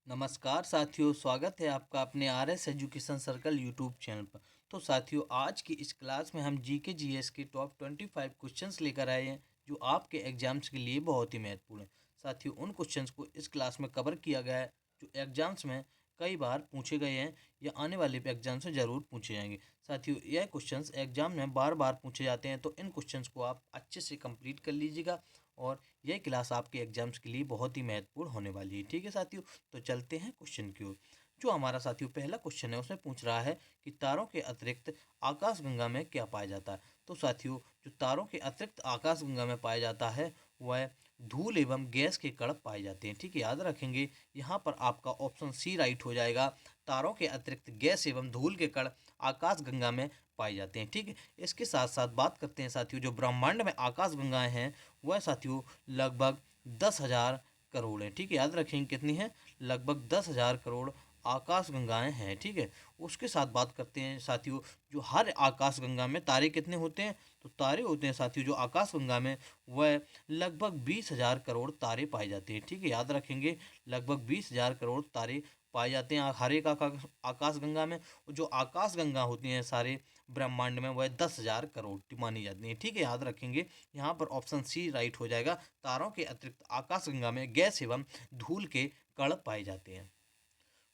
नमस्कार साथियों, स्वागत है आपका अपने R S education circle YouTube channel पर। तो साथियों, आज की इस क्लास में हम जी के जी एस के टॉप 25 क्वेश्चंस लेकर आए हैं जो आपके एग्जाम्स के लिए बहुत ही महत्वपूर्ण है। साथियों, उन क्वेश्चंस को इस क्लास में कवर किया गया है जो एग्जाम्स में कई बार पूछे गए हैं या आने वाले एग्जाम से ज़रूर पूछे जाएंगे। साथियों, यह क्वेश्चंस एग्जाम में बार बार पूछे जाते हैं, तो इन क्वेश्चंस को आप अच्छे से कंप्लीट कर लीजिएगा और यह क्लास आपके एग्जाम्स के लिए बहुत ही महत्वपूर्ण होने वाली है। ठीक है साथियों, तो चलते हैं क्वेश्चन की ओर। जो हमारा साथियों पहला क्वेश्चन है उसमें पूछ रहा है कि तारों के अतिरिक्त आकाशगंगा में क्या पाया जाता है। तो साथियों, जो तारों के अतिरिक्त आकाशगंगा में पाया जाता है वह धूल एवं गैस के कण पाए जाते हैं। ठीक है, याद रखेंगे यहाँ पर आपका ऑप्शन सी राइट हो जाएगा। तारों के अतिरिक्त गैस एवं धूल के कण आकाशगंगा में पाए जाते हैं। ठीक है, इसके साथ साथ बात करते हैं साथियों, जो ब्रह्मांड में आकाशगंगाएं हैं वह साथियों लगभग 10,000 करोड़ है। ठीक है, याद रखेंगे कितनी है, लगभग 10,000 करोड़ आकाशगंगाएं हैं। ठीक है, उसके साथ बात करते हैं साथियों, जो हर आकाशगंगा में तारे कितने होते हैं। तो तारे होते हैं साथियों जो आकाशगंगा में वह लगभग 20,000 करोड़ तारे पाए जाते हैं। ठीक है, याद रखेंगे लगभग 20,000 करोड़ तारे पाए जाते हैं हर एक आकाशगंगा में। जो आकाशगंगा होती हैं सारे ब्रह्मांड में वह 10,000 करोड़ की मानी जाती है। ठीक है, याद रखेंगे यहाँ पर ऑप्शन सी राइट हो जाएगा। तारों के अतिरिक्त आकाशगंगा में गैस एवं धूल के कण पाए जाते हैं।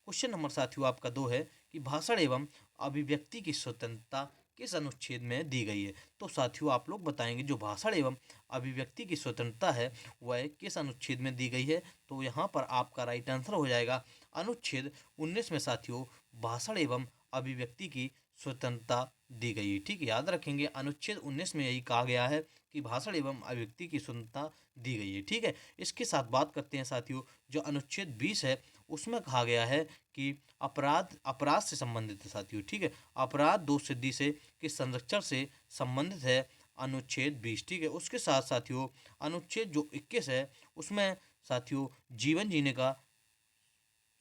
क्वेश्चन नंबर साथियों आपका 2 है कि भाषण एवं अभिव्यक्ति की स्वतंत्रता किस अनुच्छेद में दी गई है। तो साथियों आप लोग बताएंगे जो भाषण एवं अभिव्यक्ति की स्वतंत्रता है वह किस अनुच्छेद में दी गई है। तो यहाँ पर आपका राइट आंसर हो जाएगा अनुच्छेद 19 में साथियों भाषण एवं अभिव्यक्ति की स्वतंत्रता दी गई है। ठीक है, याद रखेंगे अनुच्छेद 19 में यही कहा गया है कि भाषण एवं अभिव्यक्ति की स्वतंत्रता दी गई है। ठीक है, इसके साथ बात करते हैं साथियों, जो अनुच्छेद 20 है उसमें कहा गया है कि अपराध अपराध से संबंधित है साथियों। ठीक है, अपराध दोष सिद्धि से के संरक्षण से संबंधित है अनुच्छेद 20। ठीक है, उसके साथ साथियों अनुच्छेद जो 21 है उसमें साथियों जीवन जीने का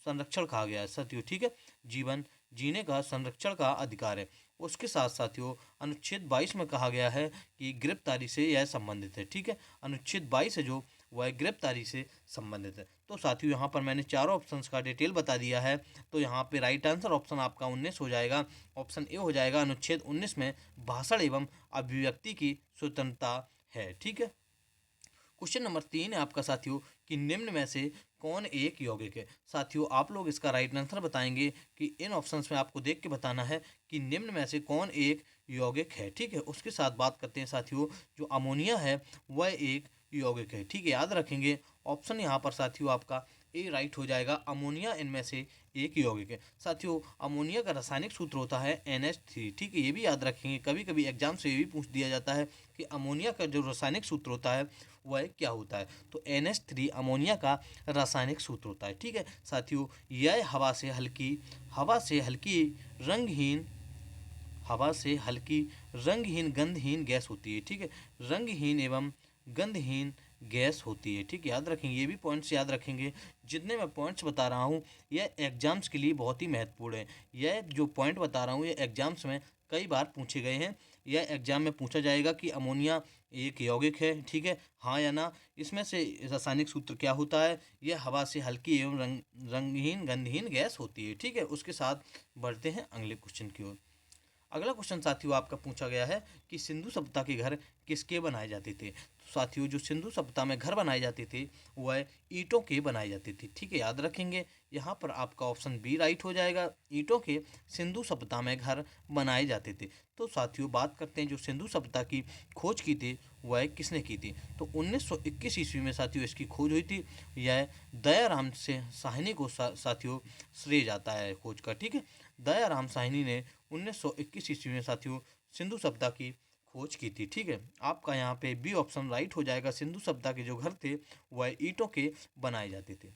संरक्षण कहा गया है साथियों। ठीक है, जीवन जीने का संरक्षण का अधिकार है। उसके साथ साथियों अनुच्छेद 22 में कहा गया है कि गिरफ्तारी से यह संबंधित है। ठीक है, अनुच्छेद 22 है जो वह गिरफ्तारी से संबंधित है। तो साथियों यहाँ पर मैंने चारों ऑप्शंस का डिटेल बता दिया है। तो यहाँ पे राइट आंसर ऑप्शन आपका 19 हो जाएगा। ऑप्शन ए हो जाएगा, अनुच्छेद 19 में भाषण एवं अभिव्यक्ति की स्वतंत्रता है। ठीक है, क्वेश्चन नंबर 3 है आपका साथियों कि निम्न में से कौन एक यौगिक है। साथियों आप लोग इसका राइट आंसर बताएंगे कि इन ऑप्शंस में आपको देख के बताना है कि निम्न में से कौन एक यौगिक है। ठीक है, उसके साथ बात करते हैं साथियों, जो अमोनिया है वह एक यौगिक है। ठीक है, याद रखेंगे ऑप्शन यहाँ पर साथियों आपका ए राइट हो जाएगा। अमोनिया इनमें से एक यौगिक है। साथियों अमोनिया का रासायनिक सूत्र होता है NH3। ठीक है, ये भी याद रखेंगे, कभी कभी एग्जाम से ये भी पूछ दिया जाता है कि अमोनिया का जो रासायनिक सूत्र होता है वह क्या होता है। तो NH3 अमोनिया का रासायनिक सूत्र होता है। ठीक है साथियों, यह हवा से हल्की रंगहीन हवा से हल्की रंगहीन गंधहीन गैस होती है। ठीक है, रंगहीन एवं गंधहीन गैस होती है। ठीक है, याद रखेंगे, ये भी पॉइंट्स याद रखेंगे। जितने मैं पॉइंट्स बता रहा हूँ यह एग्जाम्स के लिए बहुत ही महत्वपूर्ण है। यह जो पॉइंट बता रहा हूँ ये एग्जाम्स में कई बार पूछे गए हैं। यह एग्जाम में पूछा जाएगा कि अमोनिया एक यौगिक है। ठीक है, हाँ या ना, इसमें से रासायनिक सूत्र क्या होता है। यह हवा से हल्की एवं रंगहीन गंधहीन गैस होती है। ठीक है, उसके साथ बढ़ते हैं अगले क्वेश्चन की ओर। अगला क्वेश्चन साथियों आपका पूछा गया है कि सिंधु सभ्यता के घर किसके बनाए जाते थे। तो साथियों जो सिंधु सभ्यता में घर बनाए जाते थे वह ईंटों के बनाए जाते थे। ठीक है, याद रखेंगे यहाँ पर आपका ऑप्शन बी राइट हो जाएगा। ईंटों के सिंधु सभ्यता में घर बनाए जाते थे। तो साथियों बात करते हैं जो सिंधु सभ्यता की खोज की थी वह किसने की थी। तो 1921 ईस्वी में साथियों इसकी खोज हुई थी। यह दयाराम से साहनी को साथियों श्रेय जाता है खोज का। ठीक है, दयाराम साहनी ने 1921 ईस्वी में साथियों सिंधु सभ्यता की खोज की थी। ठीक है, आपका यहाँ पे बी ऑप्शन राइट हो जाएगा। सिंधु सभ्यता के जो घर थे वह ईंटों के बनाए जाते थे।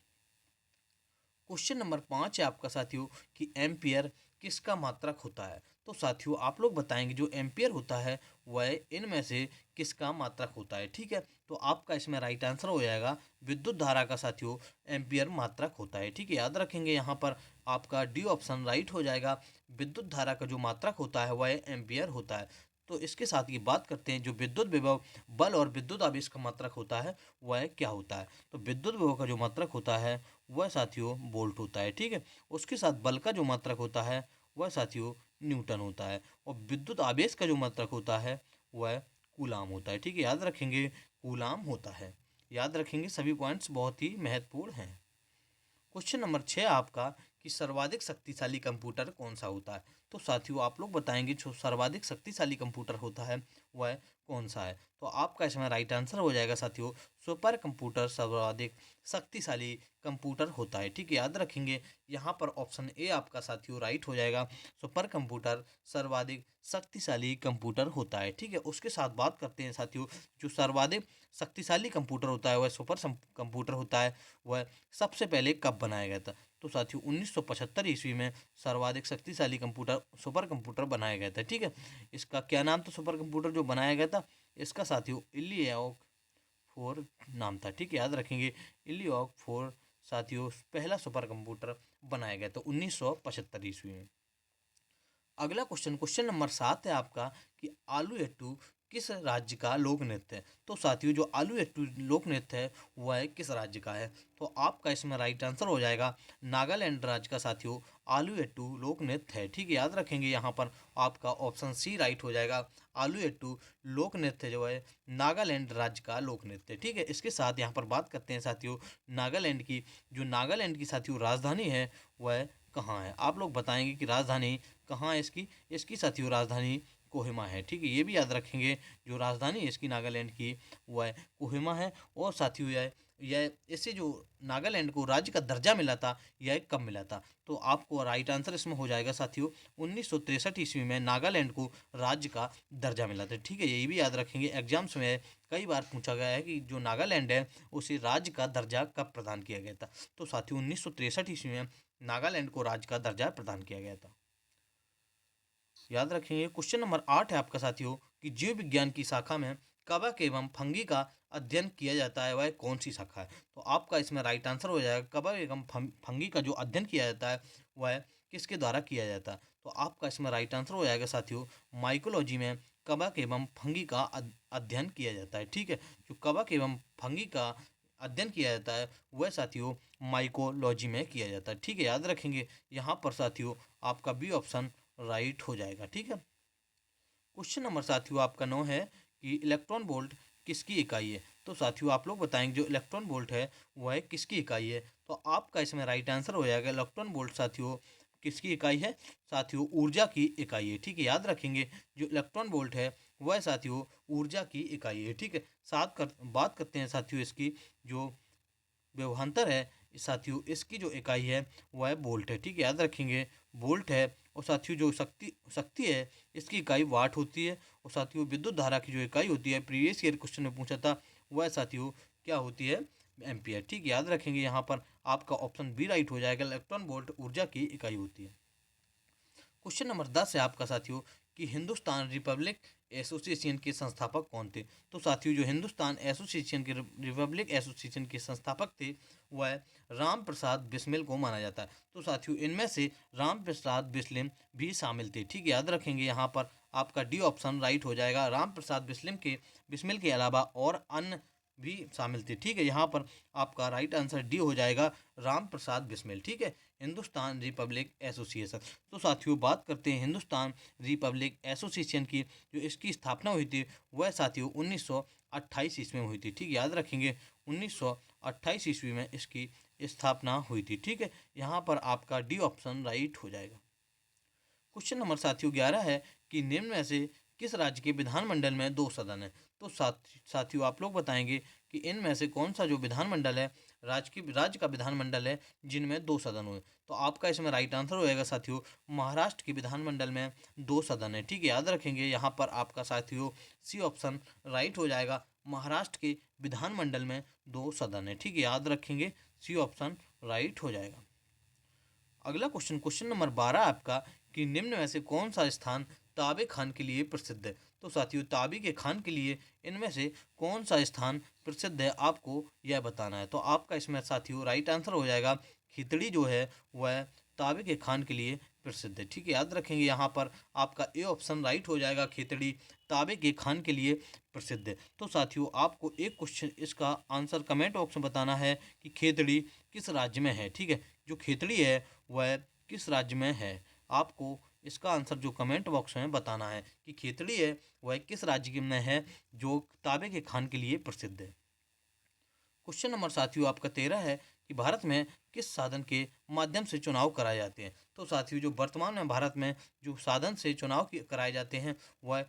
क्वेश्चन नंबर 5 है आपका साथियों कि एम्पियर किसका मात्रक होता है। तो साथियों आप लोग बताएंगे जो एम्पियर होता है वह इनमें से किसका मात्रक होता है। ठीक है, तो आपका इसमें राइट आंसर हो जाएगा विद्युत धारा का साथियों एम्पियर मात्रक होता है। ठीक है, याद रखेंगे यहाँ पर आपका डी ऑप्शन राइट हो जाएगा। विद्युत धारा का जो मात्रक होता है वह एम्पियर होता है। तो इसके साथ ये बात करते हैं जो विद्युत विभव बल और विद्युत आवेश का मात्रक होता है वह क्या होता है। तो विद्युत विभव का जो मात्रक होता है वह साथियों वोल्ट होता है, ठीक है। उसके साथ बल का जो मात्रक होता है वह साथियों न्यूटन होता है, और विद्युत आवेश का जो मात्रक होता है वह कूलाम होता है, ठीक है। याद रखेंगे कूलाम होता है, याद रखेंगे, सभी पॉइंट्स बहुत ही महत्वपूर्ण हैं। क्वेश्चन नंबर 6 आपका कि सर्वाधिक शक्तिशाली कंप्यूटर कौन सा होता है। तो साथियों आप लोग बताएंगे जो सर्वाधिक शक्तिशाली कंप्यूटर होता है वह कौन सा है। तो आपका इसमें राइट आंसर हो जाएगा साथियों सुपर कंप्यूटर सर्वाधिक शक्तिशाली कंप्यूटर होता है, ठीक है। याद रखेंगे यहाँ पर ऑप्शन ए आपका साथियों राइट हो जाएगा, सुपर कंप्यूटर सर्वाधिक शक्तिशाली कंप्यूटर होता है, ठीक है। उसके साथ बात करते हैं साथियों जो सर्वाधिक शक्तिशाली कंप्यूटर होता है वह सुपर कंप्यूटर होता है, वह सबसे पहले कब बनाया गया था। तो साथियों 1975 ईस्वी में सर्वाधिक शक्तिशाली कंप्यूटर सुपर कंप्यूटर बनाया गया था, ठीक है। इसका क्या नाम था सुपर कंप्यूटर जो बनाया गया था, इसका साथियों इलियॉक 4 नाम था, ठीक है। याद रखेंगे इलियॉक 4 साथियों पहला सुपर कंप्यूटर बनाया गया था 1975 ईस्वी में। अगला क्वेश्चन क्वेश्चन नंबर 7 है आपका कि आलू एट्टू किस राज्य का लोक नृत्य है। तो साथियों जो आलू एट्टू लोक नृत्य है वह किस राज्य का है। तो आपका इसमें राइट आंसर हो जाएगा नागालैंड राज्य का साथियों आलू एट्टू लोक नृत्य है, ठीक है। याद रखेंगे यहाँ पर आपका ऑप्शन सी राइट हो जाएगा, आलू एट्टू लोक नृत्य जो है नागालैंड राज्य का लोक नृत्य, ठीक है। इसके साथ यहाँ पर बात करते हैं साथियों नागालैंड की, जो नागालैंड की साथियों राजधानी है वह कहाँ है। आप लोग बताएंगे कि राजधानी कहाँ है इसकी, इसकी साथियों राजधानी कोहिमा है, ठीक है। ये भी याद रखेंगे जो राजधानी है इसकी नागालैंड की वह कोहिमा है। और साथियों यह इससे जो नागालैंड को राज्य का दर्जा मिला था यह कब मिला था। तो आपको राइट आंसर इसमें हो जाएगा साथियों 1963 ईस्वी में नागालैंड को राज्य का दर्जा मिला था, ठीक है। ये भी याद रखेंगे, एग्जाम्स में कई बार पूछा गया है कि जो नागालैंड है उसे राज्य का दर्जा कब प्रदान किया गया था। तो साथियों 1963 ईस्वी में नागालैंड को राज्य का दर्जा प्रदान किया गया था। याद रखेंगे क्वेश्चन नंबर 8 है आपका साथियों कि जीव विज्ञान की शाखा में कवक एवं फंगी का अध्ययन किया जाता है वह कौन सी शाखा है। तो आपका इसमें राइट आंसर हो जाएगा कवक एवं फंगी का जो अध्ययन किया जाता है वह किसके द्वारा किया जाता है। तो आपका इसमें राइट आंसर हो जाएगा साथियों माइकोलॉजी में कवक एवं फंगी का अध्ययन किया जाता है, ठीक है। जो कवक एवं फंगी का अध्ययन किया जाता है वह साथियों माइकोलॉजी में किया जाता है, ठीक है। याद रखेंगे यहाँ पर साथियों आपका बी ऑप्शन राइट हो जाएगा, ठीक है। क्वेश्चन नंबर साथियों आपका 9 है कि इलेक्ट्रॉन वोल्ट किसकी इकाई है। तो साथियों आप लोग बताएंगे जो इलेक्ट्रॉन वोल्ट है वह किसकी इकाई है। तो आपका इसमें राइट आंसर हो जाएगा इलेक्ट्रॉन वोल्ट साथियों किसकी इकाई है, साथियों ऊर्जा की इकाई है, ठीक है। याद रखेंगे जो इलेक्ट्रॉन वोल्ट है वह साथियों ऊर्जा की इकाई है, ठीक है। बात करते हैं साथियों इसकी जो व्यवहांतर है साथियों इसकी जो इकाई है वह वोल्ट है, ठीक है। याद रखेंगे वोल्ट है। और साथियों जो शक्ति शक्ति है इसकी इकाई वाट होती है। और साथियों विद्युत धारा की जो इकाई होती है प्रीवियस ईयर क्वेश्चन में पूछा था वह साथियों क्या होती है, एम्पियर, ठीक है। याद रखेंगे यहाँ पर आपका ऑप्शन बी राइट हो जाएगा, इलेक्ट्रॉन वोल्ट ऊर्जा की इकाई होती है। क्वेश्चन नंबर 10 है आपका साथियों कि हिंदुस्तान रिपब्लिक एसोसिएशन के संस्थापक कौन थे। तो साथियों जो हिंदुस्तान एसोसिएशन के रिपब्लिक एसोसिएशन के संस्थापक थे वह राम प्रसाद बिस्मिल को माना जाता है। तो साथियों इनमें से राम प्रसाद बिस्मिल भी शामिल थे, ठीक है। याद रखेंगे यहाँ पर आपका डी ऑप्शन राइट हो जाएगा, राम प्रसाद बिस्मिल के अलावा और अन्य भी शामिल थे, ठीक है। यहाँ पर आपका राइट आंसर डी हो जाएगा राम प्रसाद बिस्मिल, ठीक है। Hindustan Republic association. तो साथियों बात करते हैं हिंदुस्तान रिपब्लिक एसोसिएशन की, जो इसकी स्थापना हुई थी वह साथियों 1928 ईस्वी में हुई थी, ठीक। याद रखेंगे 1928 ईस्वी में इसकी स्थापना हुई थी, ठीक है। यहाँ पर आपका डी ऑप्शन राइट हो जाएगा। क्वेश्चन नंबर साथियों 11 है कि निम्न में से किस राज्य के विधानमंडल में 2 सदन है। तो साथियों आप लोग बताएंगे कि इनमें से कौन सा जो विधानमंडल है राज्य का विधानमंडल है जिनमें 2 सदन हुए। तो आपका इसमें राइट आंसर होएगा साथियों महाराष्ट्र के विधानमंडल में 2 सदन है, ठीक है। याद रखेंगे यहाँ पर आपका साथियों सी ऑप्शन राइट हो जाएगा, महाराष्ट्र के विधानमंडल में 2 सदन है, ठीक है। याद रखेंगे सी ऑप्शन राइट हो जाएगा। अगला क्वेश्चन क्वेश्चन नंबर 12 आपका कि निम्न में से कौन सा स्थान ताबे खान के लिए प्रसिद्ध है। तो साथियों ताबे के खान के लिए इनमें से कौन सा स्थान प्रसिद्ध है आपको यह बताना है। तो आपका इसमें साथियों राइट आंसर हो जाएगा खितड़ी जो है वह ताबे के खान के लिए प्रसिद्ध है। ठीक है, याद रखेंगे यहाँ पर आपका ए ऑप्शन राइट हो जाएगा। खेतड़ी तांबे के खान के लिए प्रसिद्ध है। तो साथियों आपको एक क्वेश्चन इसका आंसर कमेंट बॉक्स में बताना है कि खेतड़ी किस राज्य में है। ठीक है, जो खेतड़ी है वह किस राज्य में है, आपको इसका आंसर जो कमेंट बॉक्स में बताना है कि खेतड़ी है वह किस राज्य में है जो तांबे के खान के लिए प्रसिद्ध है। क्वेश्चन नंबर साथियों आपका 13 है कि भारत में किस साधन के माध्यम से चुनाव कराए जाते हैं। तो साथियों जो वर्तमान में भारत में जो साधन से चुनाव कराए जाते हैं वह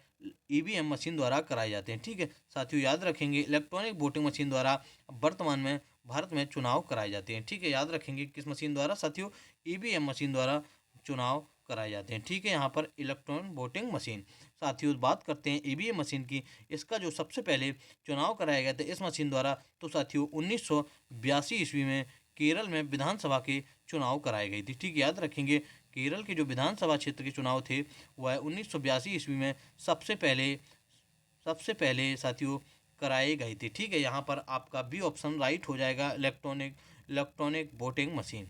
ईवीएम मशीन द्वारा कराए जाते हैं। ठीक है साथियों, याद रखेंगे इलेक्ट्रॉनिक वोटिंग मशीन द्वारा वर्तमान में भारत में चुनाव कराए जाते हैं। ठीक है, याद रखेंगे किस मशीन द्वारा साथियों, ईवीएम मशीन द्वारा चुनाव कराए जाते हैं। ठीक है, यहाँ पर इलेक्ट्रॉनिक वोटिंग मशीन। साथियों बात करते हैं ईवीएम मशीन की, इसका जो सबसे पहले चुनाव कराया गया था इस मशीन द्वारा, तो साथियों 1982 ईस्वी में केरल में विधानसभा के चुनाव कराए गए थे। ठीक, याद रखेंगे केरल के जो विधानसभा क्षेत्र के चुनाव थे वह 1982 ईस्वी में सबसे पहले साथियों कराए गए थे। ठीक है, यहाँ पर आपका बी ऑप्शन राइट हो जाएगा, electronic voting machine.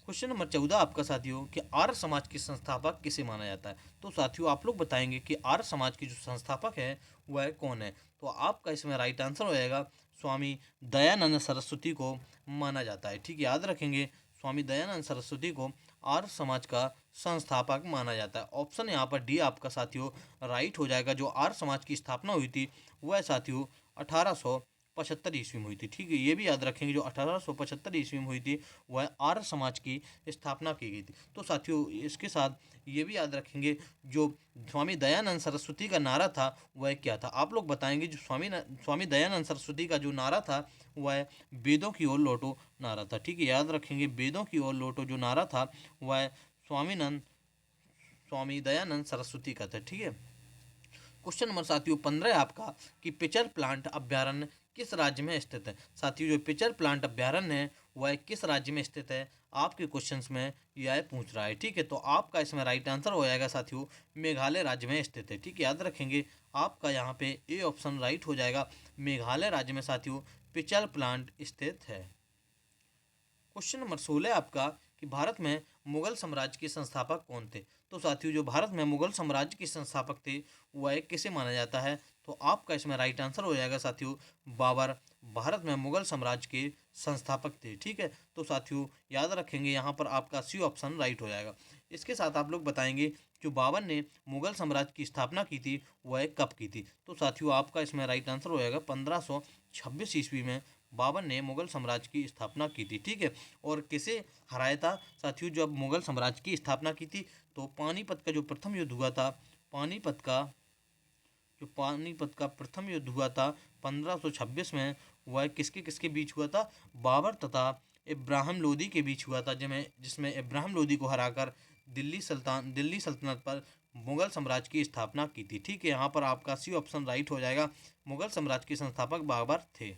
Question number 14 आपका साथियों कि आर्य समाज के संस्थापक किसे माना जाता है। तो साथियों आप लोग बताएंगे कि आर्य समाज के जो संस्थापक है वह कौन है। तो आपका इसमें राइट आंसर हो जाएगा स्वामी दयानंद सरस्वती को माना जाता है। ठीक है, याद रखेंगे स्वामी दयानंद सरस्वती को आर्य समाज का संस्थापक माना जाता है। ऑप्शन यहाँ पर डी आपका साथियों राइट हो जाएगा। जो आर्य समाज की स्थापना हुई थी वह साथियों 1875 ईस्वी में हुई थी। ठीक है, ये भी याद रखेंगे जो 1875 ईस्वी में हुई थी वह आर्य समाज की स्थापना की गई थी। तो साथियों इसके साथ ये भी याद रखेंगे जो स्वामी दयानंद सरस्वती का नारा था वह क्या था। आप लोग बताएंगे जो स्वामी दयानंद सरस्वती का जो नारा था वह वेदों की ओर लौटो नारा था। ठीक है, याद रखेंगे वेदों की ओर लौटो जो नारा था वह स्वामी दयानंद सरस्वती का था। ठीक है, क्वेश्चन नंबर साथियों 15 आपका कि पिचर प्लांट अभ्यारण्य किस राज्य में स्थित है। साथियों जो पिचर प्लांट अभ्यारण्य है वह किस राज्य में स्थित है, आपके क्वेश्चंस में यह पूछ रहा है। ठीक है, तो आपका इसमें राइट आंसर हो जाएगा साथियों मेघालय राज्य में स्थित है। ठीक है, याद रखेंगे आपका यहाँ पे ए ऑप्शन राइट हो जाएगा, मेघालय राज्य में साथियों पिचर प्लांट स्थित है। क्वेश्चन नंबर 16 आपका कि भारत में मुगल साम्राज्य के संस्थापक कौन थे। तो साथियों जो भारत में मुगल साम्राज्य के संस्थापक थे वह किसे माना जाता है। तो आपका इसमें राइट आंसर हो जाएगा साथियों बाबर भारत में मुगल साम्राज्य के संस्थापक थे। ठीक है, तो साथियों याद रखेंगे यहाँ पर आपका सी ऑप्शन राइट हो जाएगा। इसके साथ आप लोग बताएंगे जो बाबर ने मुगल साम्राज्य की स्थापना की थी वह कब की थी। तो साथियों आपका इसमें राइट आंसर हो जाएगा 1526 ईस्वी में बाबर ने मुगल साम्राज्य की स्थापना की थी। ठीक है, और किसे हराया था साथियों जब मुगल साम्राज्य की स्थापना की थी, तो पानीपत का जो प्रथम युद्ध हुआ था, पानीपत का प्रथम युद्ध हुआ था 1526 में, वह किसके किसके बीच हुआ था, बाबर तथा इब्राहिम लोदी के बीच हुआ था, जिसमें इब्राहिम लोदी को हराकर दिल्ली सल्तनत पर मुगल साम्राज्य की स्थापना की थी। ठीक है, यहाँ पर आपका सी ऑप्शन राइट हो जाएगा, मुगल साम्राज्य के संस्थापक बाबर थे।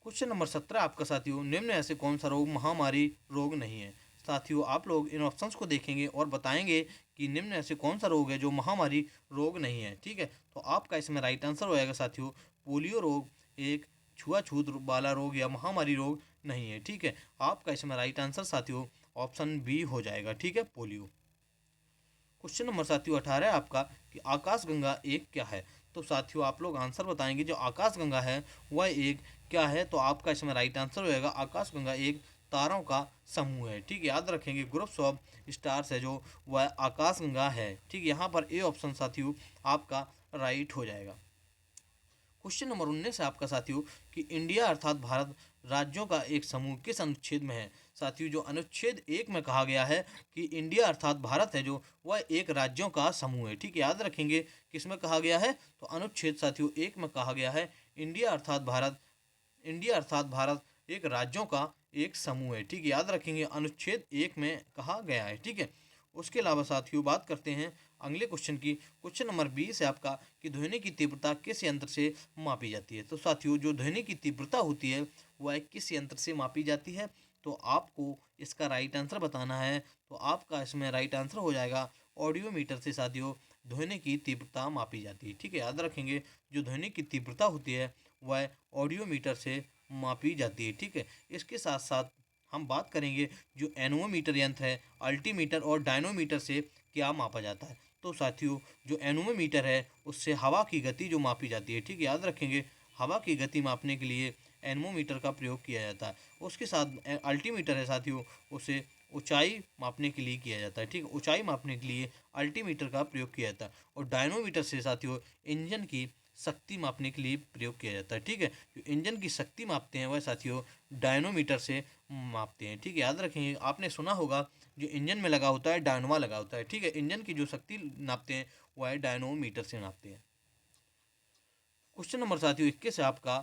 क्वेश्चन नंबर 17 आपका साथियों निम्न ऐसे कौन सा रोग महामारी रोग नहीं है। साथियों आप लोग इन ऑप्शंस को देखेंगे और बताएंगे कि निम्न ऐसे कौन सा रोग है जो महामारी रोग नहीं है। ठीक है, तो आपका इसमें राइट आंसर हो जाएगा साथियों पोलियो रोग एक छुआछूत वाला रोग या महामारी रोग नहीं है। ठीक है, आपका इसमें राइट आंसर साथियों ऑप्शन बी हो जाएगा। ठीक है, पोलियो। क्वेश्चन नंबर साथियों 18 है आपका कि आकाशगंगा एक क्या है। तो साथियों आप लोग आंसर बताएंगे जो आकाशगंगा है वह एक क्या है। तो आपका इसमें राइट आंसर हो जाएगा आकाशगंगा एक तारों का समूह है। ठीक है, याद रखेंगे ग्रुप्स ऑफ स्टार्स है जो वह आकाशगंगा है। ठीक है, यहाँ पर ए ऑप्शन साथियों आपका राइट हो जाएगा। क्वेश्चन नंबर 19 है आपका साथियों कि इंडिया अर्थात भारत राज्यों का एक समूह किस अनुच्छेद में है। साथियों जो अनुच्छेद 1 में कहा गया है कि इंडिया अर्थात भारत है जो वह एक राज्यों का समूह है। ठीक है, याद रखेंगे किस में कहा गया है, तो अनुच्छेद साथियों 1 में कहा गया है इंडिया अर्थात भारत एक राज्यों का एक समूह है। ठीक है, याद रखेंगे अनुच्छेद 1 में कहा गया है। ठीक है, उसके अलावा साथियों बात करते हैं अगले क्वेश्चन की। क्वेश्चन नंबर 20 है आपका कि ध्वनि की तीव्रता किस यंत्र से मापी जाती है। तो साथियों जो ध्वनि की तीव्रता होती है वह किस यंत्र से मापी जाती है, तो आपको इसका राइट आंसर बताना है। तो आपका इसमें राइट आंसर हो जाएगा ऑडियोमीटर से साथियों ध्वनि की तीव्रता मापी जाती है। ठीक है, याद रखेंगे जो ध्वनि की तीव्रता होती है वह ऑडियोमीटर से मापी जाती है। ठीक है, इसके साथ साथ हम बात करेंगे जो एनोमीटर यंत्र है, अल्टीमीटर और डायनोमीटर से क्या मापा जाता है। तो साथियों जो एनोमीटर है उससे हवा की गति जो मापी जाती है, ठीक है, याद रखेंगे। हवा की गति मापने के लिए एनोमीटर का प्रयोग किया जाता है। उसके साथ अल्टीमीटर है साथियों, उसे ऊंचाई मापने के लिए किया जाता है, ठीक है, ऊंचाई मापने के लिए अल्टीमीटर का प्रयोग किया जाता है। और डायनोमीटर से साथियों इंजन की शक्ति मापने के लिए प्रयोग किया जाता है, ठीक है। जो इंजन की शक्ति मापते हैं वह साथियों डायनोमीटर से मापते हैं, ठीक है, याद रखेंगे। आपने सुना होगा जो इंजन में लगा होता है डायनोमा लगा होता है, ठीक है। इंजन की जो शक्ति नापते हैं वह डायनोमीटर से नापते हैं। क्वेश्चन नंबर साथियों 21 है आपका,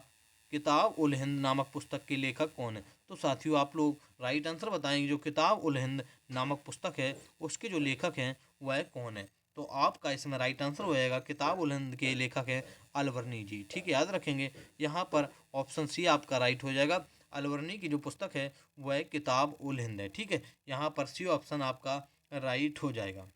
किताब उल हिंद नामक पुस्तक के लेखक कौन है। तो साथियों आप लोग राइट आंसर बताएंगे। जो किताब उल हिंद नामक पुस्तक है उसके जो लेखक हैं वह कौन है। तो आपका इसमें राइट आंसर हो जाएगा, किताब उल हिंद के लेखक है अलवर्नी जी, ठीक है, याद रखेंगे। यहाँ पर ऑप्शन सी आपका राइट हो जाएगा। अलवर्नी की जो पुस्तक है वह किताब उल हिंद है, ठीक है। यहाँ पर सी ऑप्शन आपका राइट हो जाएगा।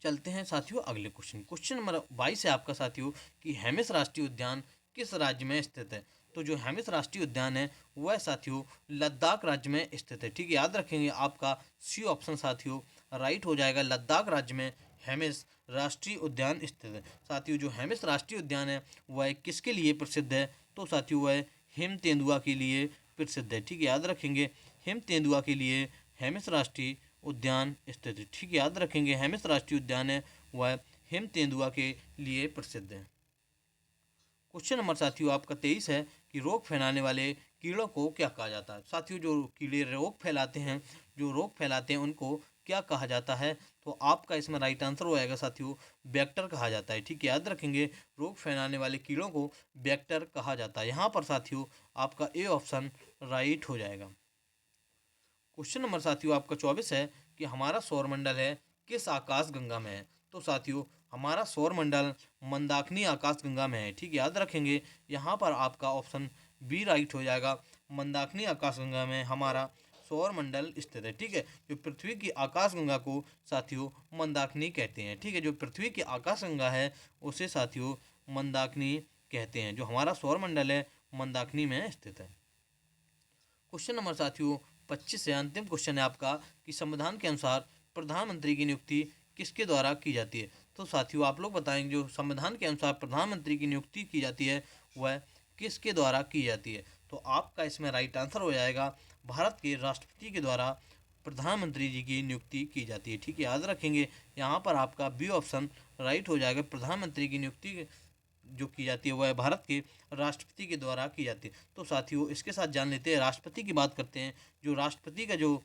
चलते हैं साथियों अगले क्वेश्चन। क्वेश्चन नंबर 22 है आपका साथियों कि हेमिस राष्ट्रीय उद्यान किस राज्य में स्थित है। तो जो हेमिस राष्ट्रीय उद्यान है वह साथियों लद्दाख राज्य में स्थित है, ठीक है, याद रखेंगे। आपका सी ऑप्शन साथियों राइट हो जाएगा। लद्दाख राज्य में हेमिस राष्ट्रीय उद्यान स्थित है। साथियों जो हेमिस राष्ट्रीय उद्यान है वह किसके लिए प्रसिद्ध है। तो साथियों वह हिम तेंदुआ के लिए प्रसिद्ध है, ठीक है, याद रखेंगे। हिम तेंदुआ के लिए हेमिस राष्ट्रीय उद्यान स्थित है, ठीक है, याद रखेंगे। हेमिस राष्ट्रीय उद्यान है वह हिम तेंदुआ के लिए प्रसिद्ध है। क्वेश्चन नंबर साथियों आपका 23 है कि रोग फैलाने वाले कीड़ों को क्या कहा जाता है। साथियों जो कीड़े रोग फैलाते हैं, उनको क्या कहा जाता है। तो आपका इसमें राइट आंसर हो जाएगा साथियों, वेक्टर कहा जाता है, ठीक है, याद रखेंगे। रोग फैलाने वाले कीड़ों को वेक्टर कहा जाता है। यहाँ पर साथियों आपका ए ऑप्शन राइट हो जाएगा। क्वेश्चन नंबर साथियों आपका 24 है कि हमारा सौरमंडल है किस आकाश गंगा में है। तो साथियों हमारा सौरमंडल मंदाकिनी आकाश गंगा में है, ठीक है, याद रखेंगे। यहाँ पर आपका ऑप्शन बी राइट हो जाएगा। मंदाकिनी आकाश गंगा में हमारा सौरमंडल स्थित है, ठीक है। जो पृथ्वी की आकाश गंगा को साथियों मंदाकिनी कहते हैं, ठीक है। जो पृथ्वी की आकाश गंगा है उसे साथियों मंदाकिनी कहते हैं। जो हमारा सौरमंडल है मंदाकिनी में स्थित है। क्वेश्चन नंबर साथियों 25 से अंतिम क्वेश्चन है आपका कि संविधान के अनुसार प्रधानमंत्री की नियुक्ति किसके द्वारा की जाती है। तो साथियों आप लोग बताएंगे जो संविधान के अनुसार प्रधानमंत्री की नियुक्ति की जाती है वह किसके द्वारा की जाती है। तो आपका इसमें राइट आंसर हो जाएगा, भारत के राष्ट्रपति के द्वारा प्रधानमंत्री जी की नियुक्ति की जाती है, ठीक है, याद रखेंगे। यहाँ पर आपका बी ऑप्शन राइट हो जाएगा। प्रधानमंत्री की नियुक्ति जो की जाती है वह भारत के राष्ट्रपति के द्वारा की जाती है। तो साथियों इसके साथ जान लेते हैं, राष्ट्रपति की बात करते हैं। जो राष्ट्रपति का जो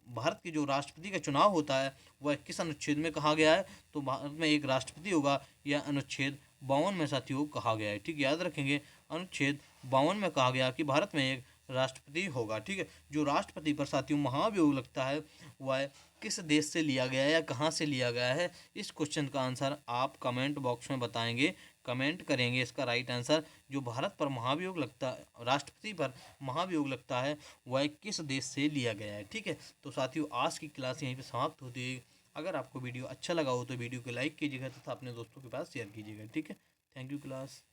भारत के जो राष्ट्रपति का चुनाव होता है वह किस अनुच्छेद में कहा गया है। तो भारत में एक राष्ट्रपति होगा, यह अनुच्छेद 52 में साथियों कहा गया है, ठीक है, याद रखेंगे। अनुच्छेद 52 में कहा गया कि भारत में एक राष्ट्रपति होगा, ठीक है। जो राष्ट्रपति पर साथियों महाभियोग लगता है वह किस देश से लिया गया है या कहाँ से लिया गया है। इस क्वेश्चन का आंसर आप कमेंट बॉक्स में बताएंगे, कमेंट करेंगे इसका राइट आंसर। जो भारत पर महाभियोग लगता है, राष्ट्रपति पर महाभियोग लगता है, वह किस देश से लिया गया है, ठीक है। तो साथियों आज की क्लास यहीं पे समाप्त होती है। अगर आपको वीडियो अच्छा लगा हो तो वीडियो को लाइक कीजिएगा तथा अपने दोस्तों के पास शेयर कीजिएगा, ठीक है। Thank you class.